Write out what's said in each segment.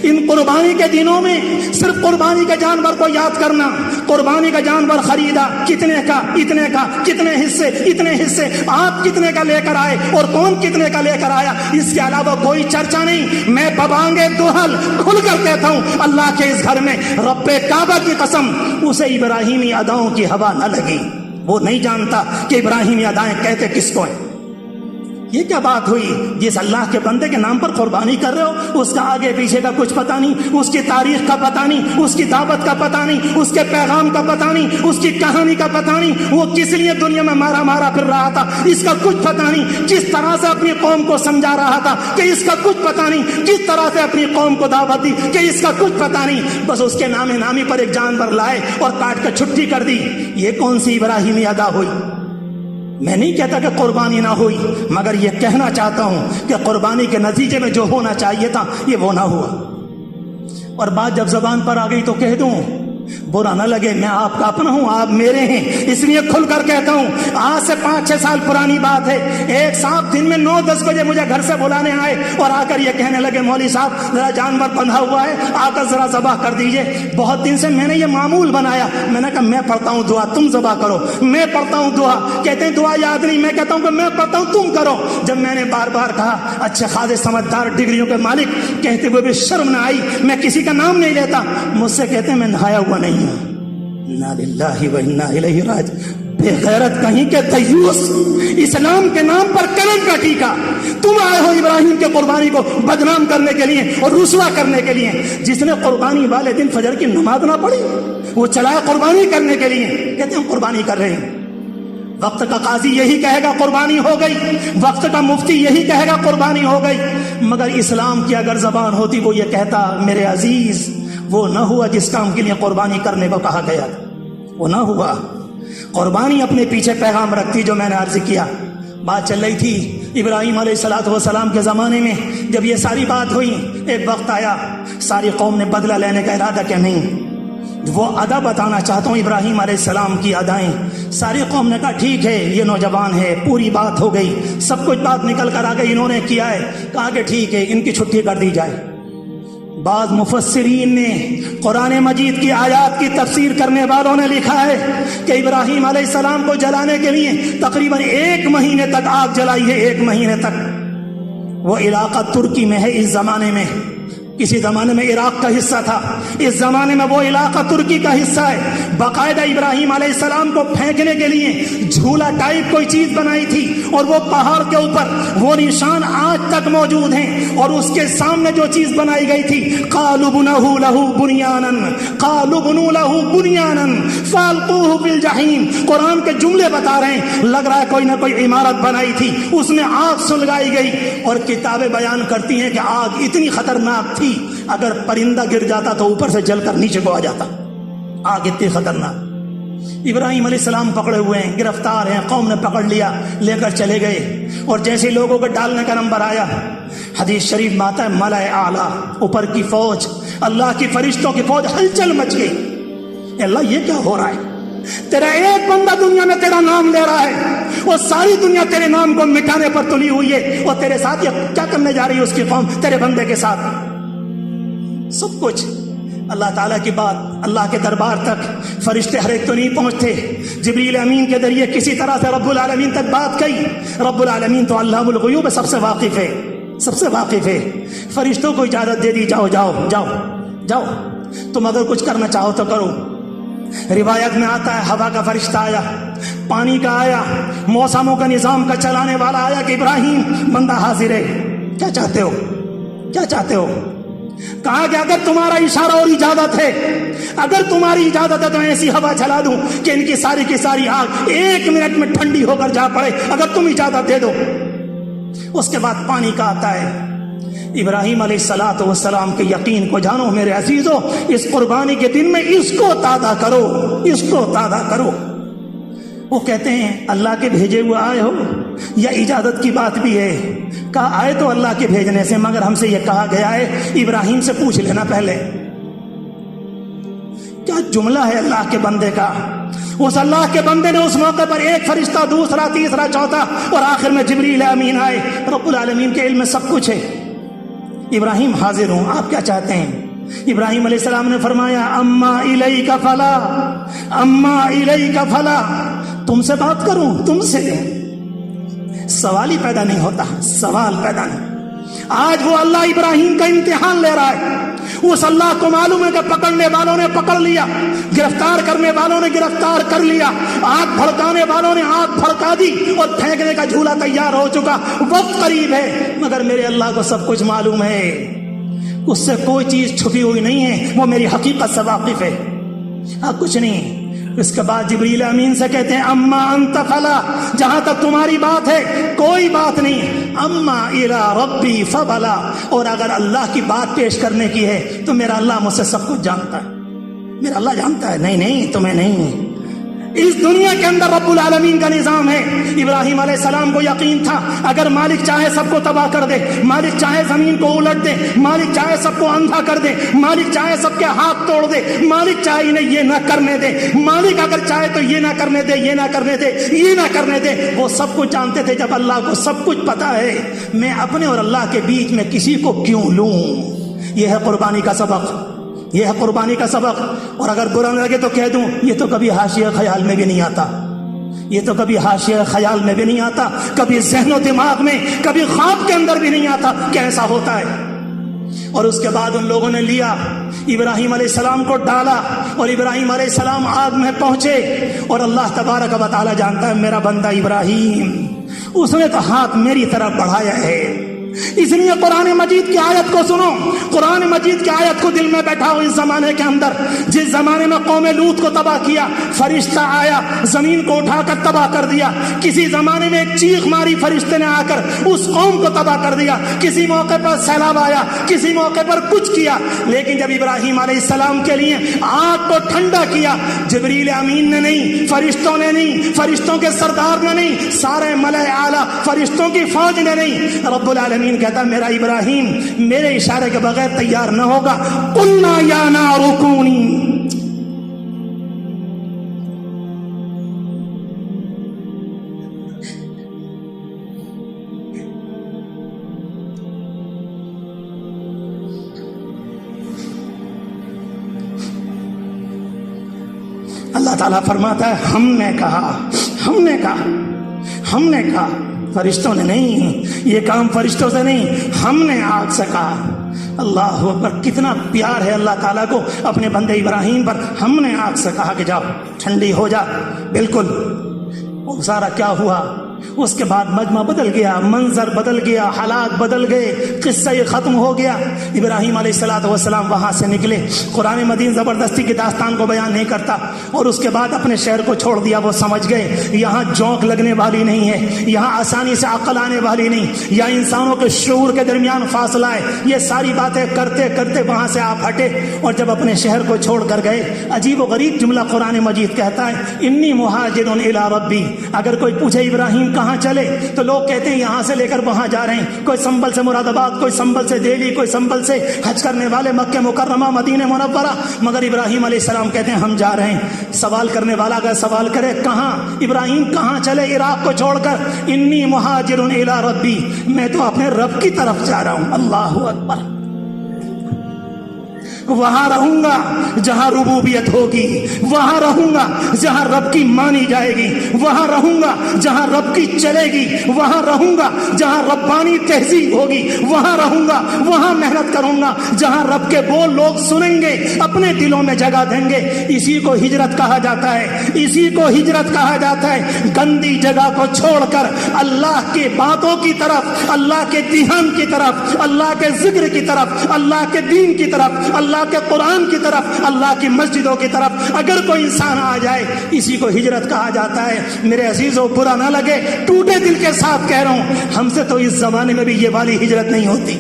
ان قربانی کے دنوں میں صرف قربانی کے جانور کو یاد کرنا، قربانی کا جانور خریدا کتنے کا، اتنے کا، کتنے حصے، اتنے حصے، آپ کتنے کا لے کر آئے اور کون کتنے کا لے کر آیا، اس کے علاوہ کوئی چرچا نہیں۔ میں ببانگے دوہل کھل کر کہتا ہوں، اللہ کے اس گھر میں رب کعبہ کی قسم اسے ابراہیمی اداؤں کی ہوا نہ لگی، وہ نہیں جانتا کہ ابراہیمی ادائیں کہتے کس کو ہیں۔ یہ کیا بات ہوئی؟ جس اللہ کے بندے کے نام پر قربانی کر رہے ہو اس کا آگے پیچھے کا کچھ پتہ نہیں، اس کی تاریخ کا پتہ نہیں، اس کی دعوت کا پتہ نہیں، اس کے پیغام کا پتہ نہیں، اس کی کہانی کا پتہ نہیں، وہ کس لیے دنیا میں مارا پھر رہا تھا اس کا کچھ پتہ نہیں، کس طرح سے اپنی قوم کو سمجھا رہا تھا کہ اس کا کچھ پتہ نہیں، کس طرح سے اپنی قوم کو دعوت دی کہ اس کا کچھ پتہ نہیں، بس اس کے نامی پر ایک جانور لائے اور کاٹ کر چھٹی کر دی۔ یہ کون سی ابراہیمی ادا ہوئی؟ میں نہیں کہتا کہ قربانی نہ ہوئی، مگر یہ کہنا چاہتا ہوں کہ قربانی کے نتیجے میں جو ہونا چاہیے تھا یہ وہ نہ ہوا۔ اور بات جب زبان پر آ گئی تو کہہ دوں، برا نہ لگے، میں آپ کا اپنا ہوں، آپ میرے ہیں، اس لیے کھل کر کہتا ہوں۔ آج سے 5-6 سال پرانی بات ہے، ایک صاحب دن میں 9-10 بجے مجھے گھر سے بلانے آئے اور آ کر یہ کہنے لگے، مولوی صاحب ذرا جانور بندھا ہوا ہے، آ کر ذرا ذبح کر دیجئے۔ بہت دن سے میں نے یہ معمول بنایا، میں نے کہا میں پڑھتا ہوں دعا، تم ذبح کرو، میں پڑھتا ہوں دعا، کہتے ہیں دعا یاد نہیں، میں کہتا ہوں کہ میں پڑھتا ہوں تم کرو۔ جب میں نے بار بار کہا، اچھے خاصے سمجھدار ڈگریوں کے مالک کہتے ہوئے بھی شرم نہ آئی، میں کسی کا نام نہیں لیتا، مجھ سے کہتے ہیں میں نہایا ہوا نہیں ہوں۔ انا للہ و انا الیہ راجعون۔ بے غیرت کہیں کہ دیوس، اسلام کے نام پر کلم کا ٹیکا، تم آئے ہو ابراہیم کے قربانی کو بدنام کرنے کے لیے اور رسوا کرنے کے لیے۔ جس نے قربانی والے دن فجر کی نماز نہ پڑھی وہ چلا ہے قربانی کرنے کے لیے، کہتے ہیں ہم قربانی کر رہے ہیں۔ وقت کا قاضی یہی کہے گا قربانی ہو گئی، وقت کا مفتی یہی کہے گا قربانی ہو گئی، مگر اسلام کی اگر زبان ہوتی وہ یہ کہتا، میرے عزیز وہ نہ ہوا جس کام کے لیے قربانی کرنے کو کہا گیا تھا، وہ نہ ہوا۔ قربانی اپنے پیچھے پیغام رکھتی، جو میں نے عرض کیا۔ بات چل رہی تھی ابراہیم علیہ السلام کے زمانے میں، جب یہ ساری بات ہوئی ایک وقت آیا ساری قوم نے بدلہ لینے کا ارادہ کیا، نہیں وہ ادا بتانا چاہتا ہوں ابراہیم علیہ السلام کی ادائیں۔ ساری قوم نے کہا ٹھیک ہے یہ نوجوان ہے، پوری بات ہو گئی، سب کچھ بات نکل کر آ گئی، انہوں نے کیا ہے، کہا کہ ٹھیک ہے ان کی چھٹی کر دی جائے۔ بعض مفسرین نے، قرآن مجید کی آیات کی تفسیر کرنے والوں نے لکھا ہے کہ ابراہیم علیہ السلام کو جلانے کے لیے تقریباً 1 مہینے تک آگ جلائی ہے، 1 مہینے تک۔ وہ علاقہ ترکی میں ہے اس زمانے میں، کسی زمانے میں عراق کا حصہ تھا، اس زمانے میں وہ علاقہ ترکی کا حصہ ہے۔ باقاعدہ ابراہیم علیہ السلام کو پھینکنے کے لیے جھولا ٹائپ کوئی چیز بنائی تھی، اور وہ پہاڑ کے اوپر وہ نشان آج تک موجود ہیں، اور اس کے سامنے جو چیز بنائی گئی تھی، قالوا بنوا له بنيانا قالوا بنوا له بنيانا فالقوه في الجحيم۔ قرآن کے جملے بتا رہے ہیں، لگ رہا ہے کوئی نہ کوئی عمارت بنائی تھی، اس میں آگ سلگائی گئی، اور کتابیں بیان کرتی ہیں کہ آگ اتنی خطرناک تھی اگر پرندہ گر جاتا تو اوپر سے جل کر نیچے کو آ جاتا، آگ اتنی خطرناک۔ ابراہیم علیہ السلام پکڑے ہوئے ہیں، گرفتار ہیں، قوم نے پکڑ لیا، لے کر چلے گئے، اور جیسے لوگوں کو ڈالنے کا نمبر آیا، حدیث شریف میں آتا ہے ملائے اعلیٰ، اوپر کی فوج، اللہ کی فرشتوں کی فوج، ہلچل مچ گئی۔ اللہ یہ کیا ہو رہا ہے؟ تیرا ایک بندہ دنیا میں تیرا نام لے رہا ہے، وہ ساری دنیا تیرے نام کو مٹانے پر تلی ہوئی ہے، اور تیرے ساتھ یہ کیا کرنے جا رہی ہے اس کی قوم تیرے بندے کے ساتھ؟ سب کچھ اللہ تعالیٰ کی بات اللہ کے دربار تک فرشتے ہر ایک تو نہیں پہنچتے، جبریل امین کے ذریعے کسی طرح سے رب العالمین تک بات گئی۔ رب العالمین تو علام الغیوب سب سے واقف ہے، سب سے واقف ہے۔ فرشتوں کو اجازت دے دی، جاؤ جاؤ جاؤ جاؤ، تم اگر کچھ کرنا چاہو تو کرو۔ روایت میں آتا ہے ہوا کا فرشتہ آیا، پانی کا آیا، موسموں کا نظام کا چلانے والا آیا کہ ابراہیم بندہ حاضر ہے، کیا چاہتے ہو، کیا چاہتے ہو؟ کہا کہ اگر تمہارا اشارہ اور اجازت ہے، اگر تمہاری اجازت ہے تو ایسی ہوا چلا دوں کہ ان کی ساری آگ 1 منٹ میں ٹھنڈی ہو کر جا پڑے، اگر تم اجازت دے دو۔ اس کے بعد پانی کا آتا ہے۔ ابراہیم علیہ السلام کے یقین کو جانو میرے عزیزو، اس قربانی کے دن میں اس کو تازہ کرو، اس کو تازہ کرو۔ وہ کہتے ہیں اللہ کے بھیجے ہوئے آئے ہو، یا اجازت کی بات بھی ہے؟ کہا آئے تو اللہ کے بھیجنے سے، مگر ہم سے یہ کہا گیا ہے ابراہیم سے پوچھ لینا پہلے۔ کیا جملہ ہے اللہ کے بندے کا! اس اللہ کے بندے نے اس موقع پر ایک فرشتہ، دوسرا، تیسرا، چوتھا، اور آخر میں جبریل امین آئے۔ رب العالمین کے علم میں سب کچھ ہے، ابراہیم حاضر ہوں، آپ کیا چاہتے ہیں؟ ابراہیم علیہ السلام نے فرمایا اما الیک فلا، اما الیک فلا، تم سے بات کروں، تم سے؟ سوال ہی پیدا نہیں ہوتا، سوال پیدا نہیں۔ آج وہ اللہ ابراہیم کا امتحان لے رہا ہے۔ اس اللہ کو معلوم ہے کہ پکڑنے والوں نے پکڑ لیا، گرفتار کرنے والوں نے گرفتار کر لیا، آگ بھڑکانے والوں نے آگ بھڑکا دی اور پھینکنے کا جھولا تیار ہو چکا، وقت قریب ہے، مگر میرے اللہ کو سب کچھ معلوم ہے، اس سے کوئی چیز چھپی ہوئی نہیں ہے، وہ میری حقیقت سے واقف ہے، کچھ نہیں۔ اس کے بعد جبریل امین سے کہتے ہیں اما انت فلا، جہاں تک تمہاری بات ہے کوئی بات نہیں، اما الی ربی فبلا، اور اگر اللہ کی بات پیش کرنے کی ہے تو میرا اللہ مجھ سے سب کچھ جانتا ہے، میرا اللہ جانتا ہے۔ نہیں نہیں، تمہیں نہیں، اس دنیا کے اندر رب العالمین کا نظام ہے۔ ابراہیم علیہ السلام کو یقین تھا اگر مالک چاہے سب کو تباہ کر دے، مالک چاہے زمین کو الٹ دے، مالک چاہے سب کو اندھا کر دے، مالک چاہے سب کے ہاتھ توڑ دے، مالک چاہے انہیں یہ نہ کرنے دے، مالک اگر چاہے تو یہ نہ کرنے دے، یہ نہ کرنے دے، یہ نہ کرنے دے، وہ سب کچھ جانتے تھے۔ جب اللہ کو سب کچھ پتا ہے، میں اپنے اور اللہ کے بیچ میں کسی کو کیوں لوں؟ یہ ہے قربانی کا سبق، یہ ہے قربانی کا سبق۔ اور اگر برا نہ لگے تو کہہ دوں یہ تو کبھی حاشیہ خیال میں بھی نہیں آتا، یہ تو کبھی حاشیہ خیال میں بھی نہیں آتا، کبھی ذہن و دماغ میں، کبھی خواب کے اندر بھی نہیں آتا کہ ایسا ہوتا ہے۔ اور اس کے بعد ان لوگوں نے لیا، ابراہیم علیہ السلام کو ڈالا، اور ابراہیم علیہ السلام آگ میں پہنچے، اور اللہ تبارک و تعالی جانتا ہے میرا بندہ ابراہیم، اس نے تو ہاتھ میری طرف بڑھایا ہے۔ اس لیے قرآن مجید کی آیت کو سنو، قرآن مجید کی آیت کو دل میں بیٹھا ہو۔ اس زمانے کے اندر، جس زمانے میں قوم لوط کو تباہ کیا، فرشتہ آیا زمین کو اٹھا کر تباہ کر دیا، کسی زمانے میں ایک چیخ ماری فرشتے نے آ کر اس قوم کو تباہ کر دیا، کسی موقع پر سیلاب آیا، کسی موقع پر کچھ کیا، لیکن جب ابراہیم علیہ السلام کے لیے آگ کو ٹھنڈا کیا، جبریل امین نے نہیں، فرشتوں نے نہیں، فرشتوں کے سردار نے نہیں، سارے ملائے اعلیٰ فرشتوں کی فوج نے نہیں، رب العالمین کہتا میرا ابراہیم میرے اشارے کے بغیر تیار نہ ہوگا۔ قلنا یا نار کونی، اللہ تعالیٰ فرماتا ہے ہم نے کہا، ہم نے کہا، ہم نے کہا، فرشتوں نے نہیں، یہ کام فرشتوں سے نہیں، ہم نے آگ سے کہا۔ اللہ اکبر، کتنا پیار ہے اللہ تعالیٰ کو اپنے بندے ابراہیم پر۔ ہم نے آگ سے کہا کہ جاؤ ٹھنڈی ہو جا، بالکل۔ وہ سارا کیا ہوا، اس کے بعد مجمع بدل گیا، منظر بدل گیا، حالات بدل گئے، قصہ یہ ختم ہو گیا۔ ابراہیم علیہ السلام وہاں سے نکلے۔ قرآن مجید زبردستی کی داستان کو بیان نہیں کرتا، اور اس کے بعد اپنے شہر کو چھوڑ دیا۔ وہ سمجھ گئے یہاں جونک لگنے والی نہیں ہے، یہاں آسانی سے عقل آنے والی نہیں، یا انسانوں کے شعور کے درمیان فاصلہ ہے۔ یہ ساری باتیں کرتے کرتے وہاں سے آپ ہٹے، اور جب اپنے شہر کو چھوڑ کر گئے، عجیب و غریب جملہ قرآن مجید کہتا ہے انی مہاجر الی ربی۔ اگر کوئی پوچھے ابراہیم کہاں چلے تو لوگ کہتے ہیں یہاں سے لے کر وہاں جا رہے ہیں، کوئی سنبل سے مراد آباد، کوئی سنبل سے دہلی، کوئی سنبل سے حج کرنے والے مکہ مکرمہ مدینہ منورہ، مگر ابراہیم علیہ السلام کہتے ہیں ہم جا رہے ہیں۔ سوال کرنے والا اگر سوال کرے کہاں ابراہیم کہاں چلے عراق کو چھوڑ کر، انی مہاجر الی ربی، میں تو اپنے رب کی طرف جا رہا ہوں۔ اللہ اکبر، وہاں رہوں گا جہاں ربوبیت ہوگی، وہاں رہوں گا جہاں رب کی مانی جائے گی، وہاں رہوں گا جہاں رب کی چلے گی، وہاں رہوں گا جہاں ربانی تہذیب ہوگی، وہاں رہوں گا، وہاں محنت کروں گا جہاں رب کے بول لوگ سنیں گے، اپنے دلوں میں جگہ دیں گے۔ اسی کو ہجرت کہا جاتا ہے، اسی کو ہجرت کہا جاتا ہے، گندی جگہ کو چھوڑ کر اللہ کی باتوں کی طرف، اللہ کے دھیان کی طرف، اللہ کے ذکر کی طرف، اللہ کے دین کی طرف، اللہ کے قرآن کی طرف، اللہ کی مسجدوں کی طرف اگر کوئی انسان آ جائے، اسی کو ہجرت کہا جاتا ہے۔ میرے عزیزوں، برا نہ لگے، ٹوٹے دل کے ساتھ کہہ رہا ہوں، ہم سے تو اس زمانے میں بھی یہ والی ہجرت نہیں ہوتی،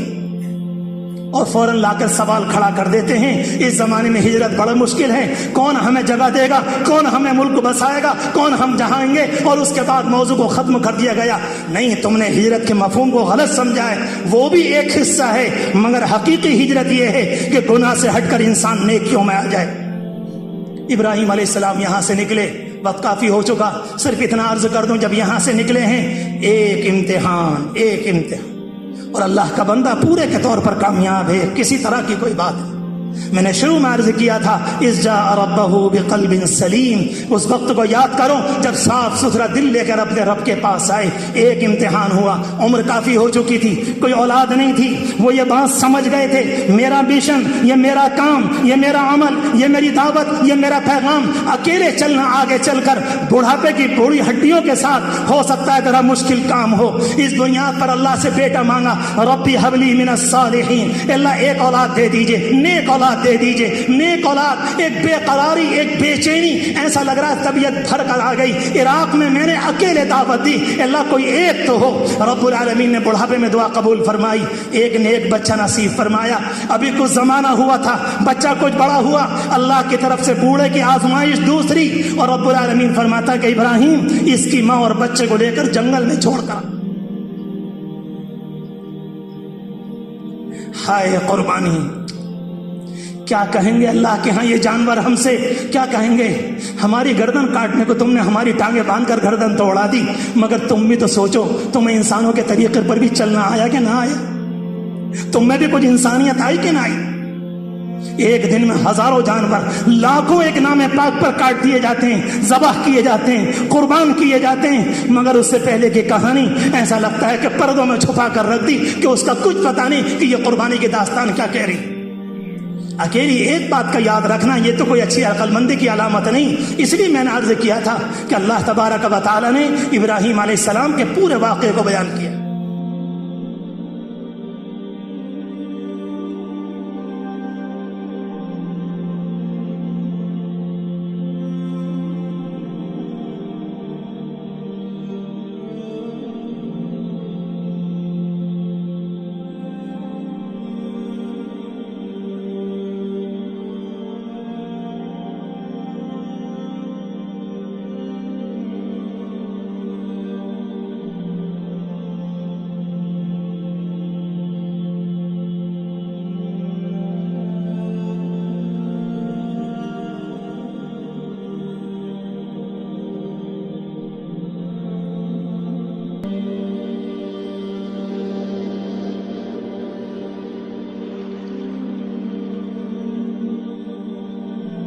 اور فوراً لا کر سوال کھڑا کر دیتے ہیں اس زمانے میں ہجرت بڑا مشکل ہے، کون ہمیں جگہ دے گا، کون ہمیں ملک بسائے گا، کون ہم جہائیں گے، اور اس کے بعد موضوع کو ختم کر دیا گیا۔ نہیں، تم نے ہجرت کے مفہوم کو غلط سمجھا ہے، وہ بھی ایک حصہ ہے، مگر حقیقی ہجرت یہ ہے کہ گناہ سے ہٹ کر انسان نیکیوں میں آ جائے۔ ابراہیم علیہ السلام یہاں سے نکلے، وقت کافی ہو چکا، صرف اتنا عرض کر دوں، جب یہاں سے نکلے ہیں ایک امتحان اور اللہ کا بندہ پورے کے طور پر کامیاب ہے، کسی طرح کی کوئی بات نہیں۔ میں نے شروع میں عرض کیا تھا اذ جاء ربہ بقلب سلیم، اس وقت کو یاد کرو جب صاف ستھرا دل لے کر اپنے رب کے پاس آئے۔ ایک امتحان ہوا، عمر کافی ہو چکی تھی، کوئی اولاد نہیں تھی، وہ یہ بات سمجھ گئے تھے میرا مشن، یہ میرا کام، یہ میرا عمل، یہ میری دعوت، یہ میرا پیغام اکیلے چلنا، آگے چل کر بڑھاپے کی بوڑھی ہڈیوں کے ساتھ ہو سکتا ہے ذرا مشکل کام ہو۔ اس بنیاد پر اللہ سے بیٹا مانگا، ربی حبلی من الصالحین، اللہ ایک اولاد دے دیجئے، نیک اولاد دے دیجئے، نیک اولاد۔ ایک بے قراری، ایک بے چینی، ایسا لگ رہا طبیعت بھر کر آ گئی۔ عراق میں میں نے اکیلے دعوت دی، اللہ کوئی ایک تو ہو۔ رب العالمین نے بڑھاپے میں دعا قبول فرمائی، ایک نیک بچہ نصیب فرمایا۔ ابھی کچھ زمانہ ہوا تھا، بچہ کچھ بڑا ہوا، اللہ کی طرف سے بوڑھے کی آزمائش دوسری، اور رب العالمین فرماتا کہ ابراہیم اس کی ماں اور بچے کو لے کر جنگل میں چھوڑ کر۔ ہائے قربانی، کیا کہیں گے اللہ کے ہاں یہ جانور ہم سے، کیا کہیں گے؟ ہماری گردن کاٹنے کو تم نے ہماری ٹانگیں باندھ کر گردن توڑا دی، مگر تم بھی تو سوچو تمہیں انسانوں کے طریقے پر بھی چلنا آیا کہ نہ آیا؟ تم میں بھی کچھ انسانیت آئی کہ نہ آئی؟ ایک دن میں ہزاروں جانور، لاکھوں ایک نام پاک پر کاٹ دیے جاتے ہیں، ذبح کیے جاتے ہیں، قربان کیے جاتے ہیں، مگر اس سے پہلے کی کہانی ایسا لگتا ہے کہ پردوں میں چھپا کر رکھ دی کہ اس کا کچھ پتہ نہیں کہ یہ قربانی کی داستان کیا کہہ رہی۔ اکیلی ایک بات کا یاد رکھنا، یہ تو کوئی اچھی عقل مندی کی علامت نہیں۔ اس لیے میں نے عرض کیا تھا کہ اللہ تبارک و تعالی نے ابراہیم علیہ السلام کے پورے واقعے کو بیان کیا۔